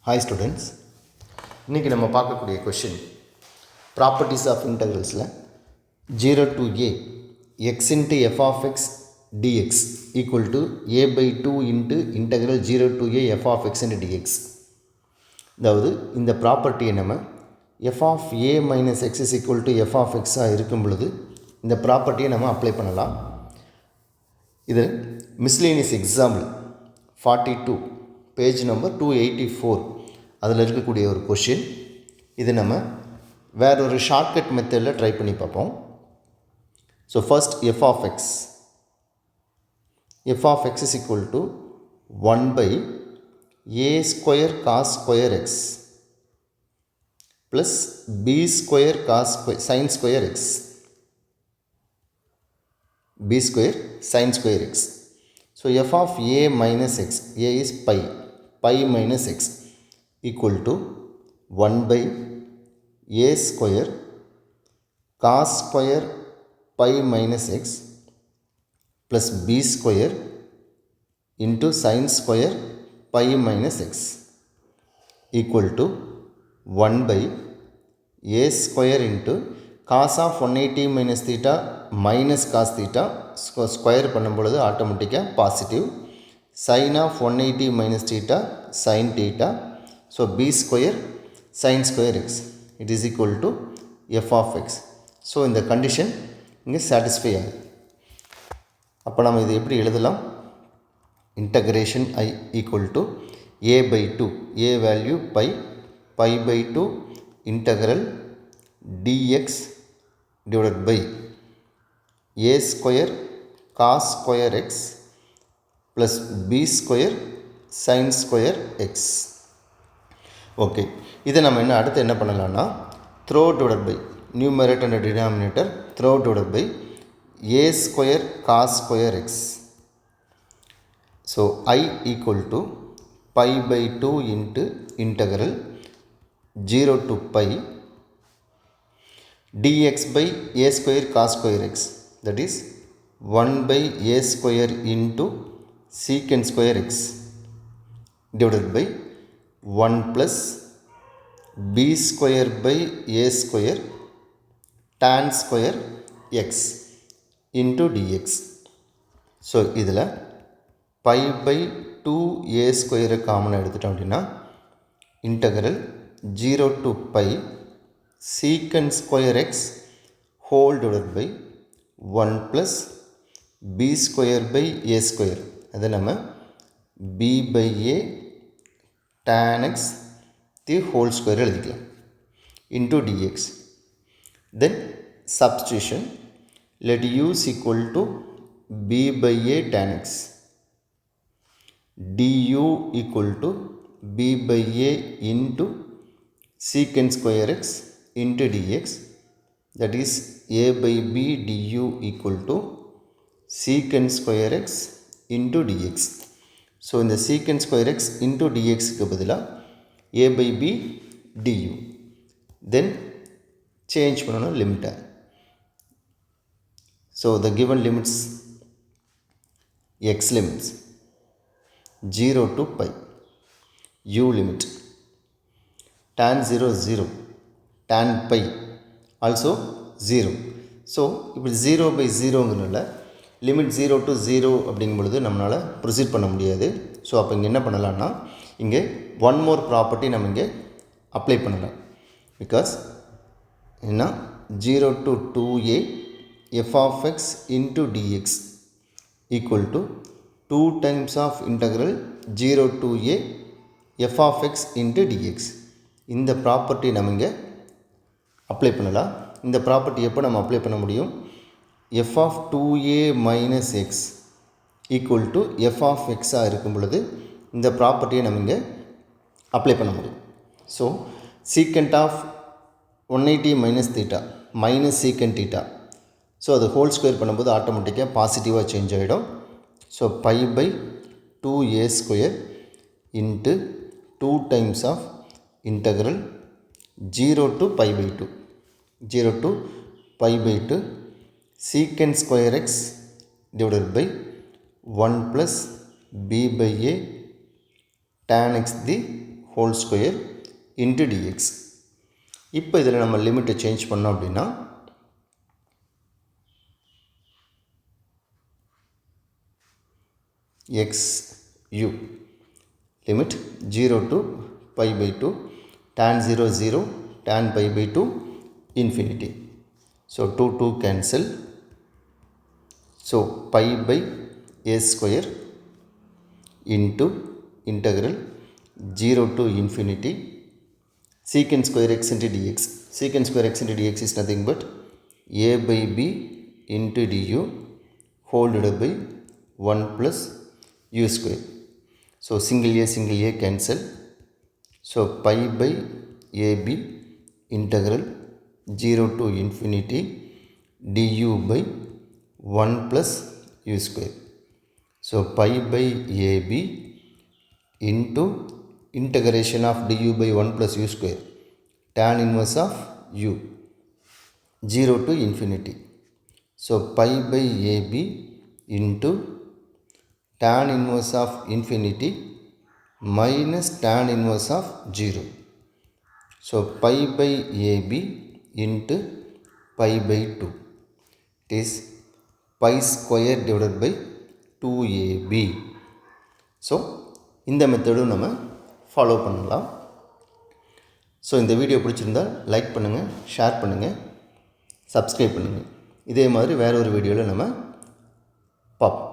Hi students, இன்றைக்கி நம்ம பார்க்கக்கூடிய கொஷின் ப்ராப்பர்ட்டிஸ் ஆஃப் இன்டகிரல்ஸில் 0 to a x into f of x dx equal to a by 2 into integral 0 to a f of x into dx. அதாவது இந்த ப்ராப்பர்ட்டியை நம்ம f of a minus x is equal to f of x இருக்கும் பொழுது இந்த ப்ராப்பர்ட்டியை நம்ம apply பண்ணலாம். இது மிஸ்லேனியஸ் எக்ஸாம்பிள் 42 பேஜ் நம்பர் 284 அதில் இருக்கக்கூடிய ஒரு கொஷின். இது நம்ம வேற ஒரு ஷார்ட்கட் மெத்தடில் ட்ரை பண்ணி பார்ப்போம். So first f of x is equal to 1 by a square cos square x plus b square cos sine square x b square sin square x. So f of a minus x, a is pi minus x equal to 1 by a square cos square pi minus x plus b square into sin square pi minus x equal to 1 by a square into cos of 180 minus theta minus cos theta square பண்ணும்பொழுது ஆட்டோமேட்டிக்காக positive, sin of 180 minus theta sin theta, so b square sin square x it is equal to f of x. So இந்த condition இங்கே satisfy ஆகுது. அப்போ நம்ம இது எப்படி எழுதலாம்? Integration I equal to a by 2, a value pi by 2 integral dx divided by a square cos square x plus b square sin square x. Okay, இதை நம்ம அடுத்து என்ன பண்ணலாம்னா through divided by numerator and denominator through divided by a square cos square x. So I equal to pi by 2 into integral 0 to pi dx by a square cos square x, that is 1 by a square into secant square x divided by 1 plus b square by a square tan square x into dx. So இதில் pi by 2 a square காமனாக எடுத்துட்டோம் அப்படின்னா integral 0 to pi secant square x whole divided by 1 plus b square by a square, அதை நம்ம b by a tan x the whole square எழுதிக்கலாம் into dx. Then substitution, let u is equal to b by a tan x, du equal to b by a into secant square x into dx, that is a by b du equal to secant square x into dx. So இந்த secant square x into dxக்கு பதிலாக a by b du. Then change பண்ணணும் லிமிட்டை. So the given limits x limits 0 to pi, u limit tan 0 0, tan pi also 0. So இப்படி 0 by 0ங்கிறனால limit 0 to 0 அப்படிங்கும் பொழுது நம்மளால் proceed பண்ண முடியாது. ஸோ அப்போ இங்கே என்ன பண்ணலான்னா இங்கே ஒன் மோர் ப்ராப்பர்ட்டி நம்ம இங்கே அப்ளை பண்ணலாம். பிகாஸ் என்ன 0 to 2a f of x into dx equal to 2 times of integral 0 to a f of x into dx. இந்த ப்ராப்பர்ட்டி நம்ம இங்கே அப்ளை பண்ணலாம். இந்த ப்ராப்பர்ட்டி எப்போ நம்ம அப்ளை பண்ண முடியும்? f of 2a minus x equal to f of x இருக்கும் பொழுது இந்த ப்ராப்பர்ட்டியை நம்ம இங்கே அப்ளை பண்ண முடியும். So secant of 180 minus theta minus secant theta, so அது ஹோல் ஸ்கொயர் பண்ணும்போது ஆட்டோமேட்டிக்காக பாசிட்டிவாக சேஞ்ச் ஆகிடும். So pi by 2a square into 2 times of integral 0 to pi by 2, 0 to pi by 2 secant square x divided by 1 plus b by a tan x the whole square into dx. இப்போ இதில் நம்ம லிமிட்டை change பண்ணோம் அப்படின்னா X you limit 0 to pi by 2 tan 0 0 tan pi by 2 infinity. So 2 cancel. So pi by a square into integral 0 to infinity secant square x into dx. Secant square x into dx is nothing but a by b into du whole divided by 1 plus u square. So single a cancel. So pi by ab integral 0 to infinity du by 1 plus u square. So pi by ab into integration of du by 1 plus u square tan inverse of u 0 to infinity. So pi by ab into tan inverse of infinity minus tan inverse of 0. So pi by ab into pi by 2. It is pi square divided by 2ab. So இந்த மெத்தடும் நம்ம follow பண்ணலாம். So இந்த video பிடிச்சிருந்தால் like பண்ணுங்கள், share பண்ணுங்கள், subscribe பண்ணுங்கள். இதே மாதிரி வேறு ஒரு வீடியோவில் நம்ம பார்ப்போம்.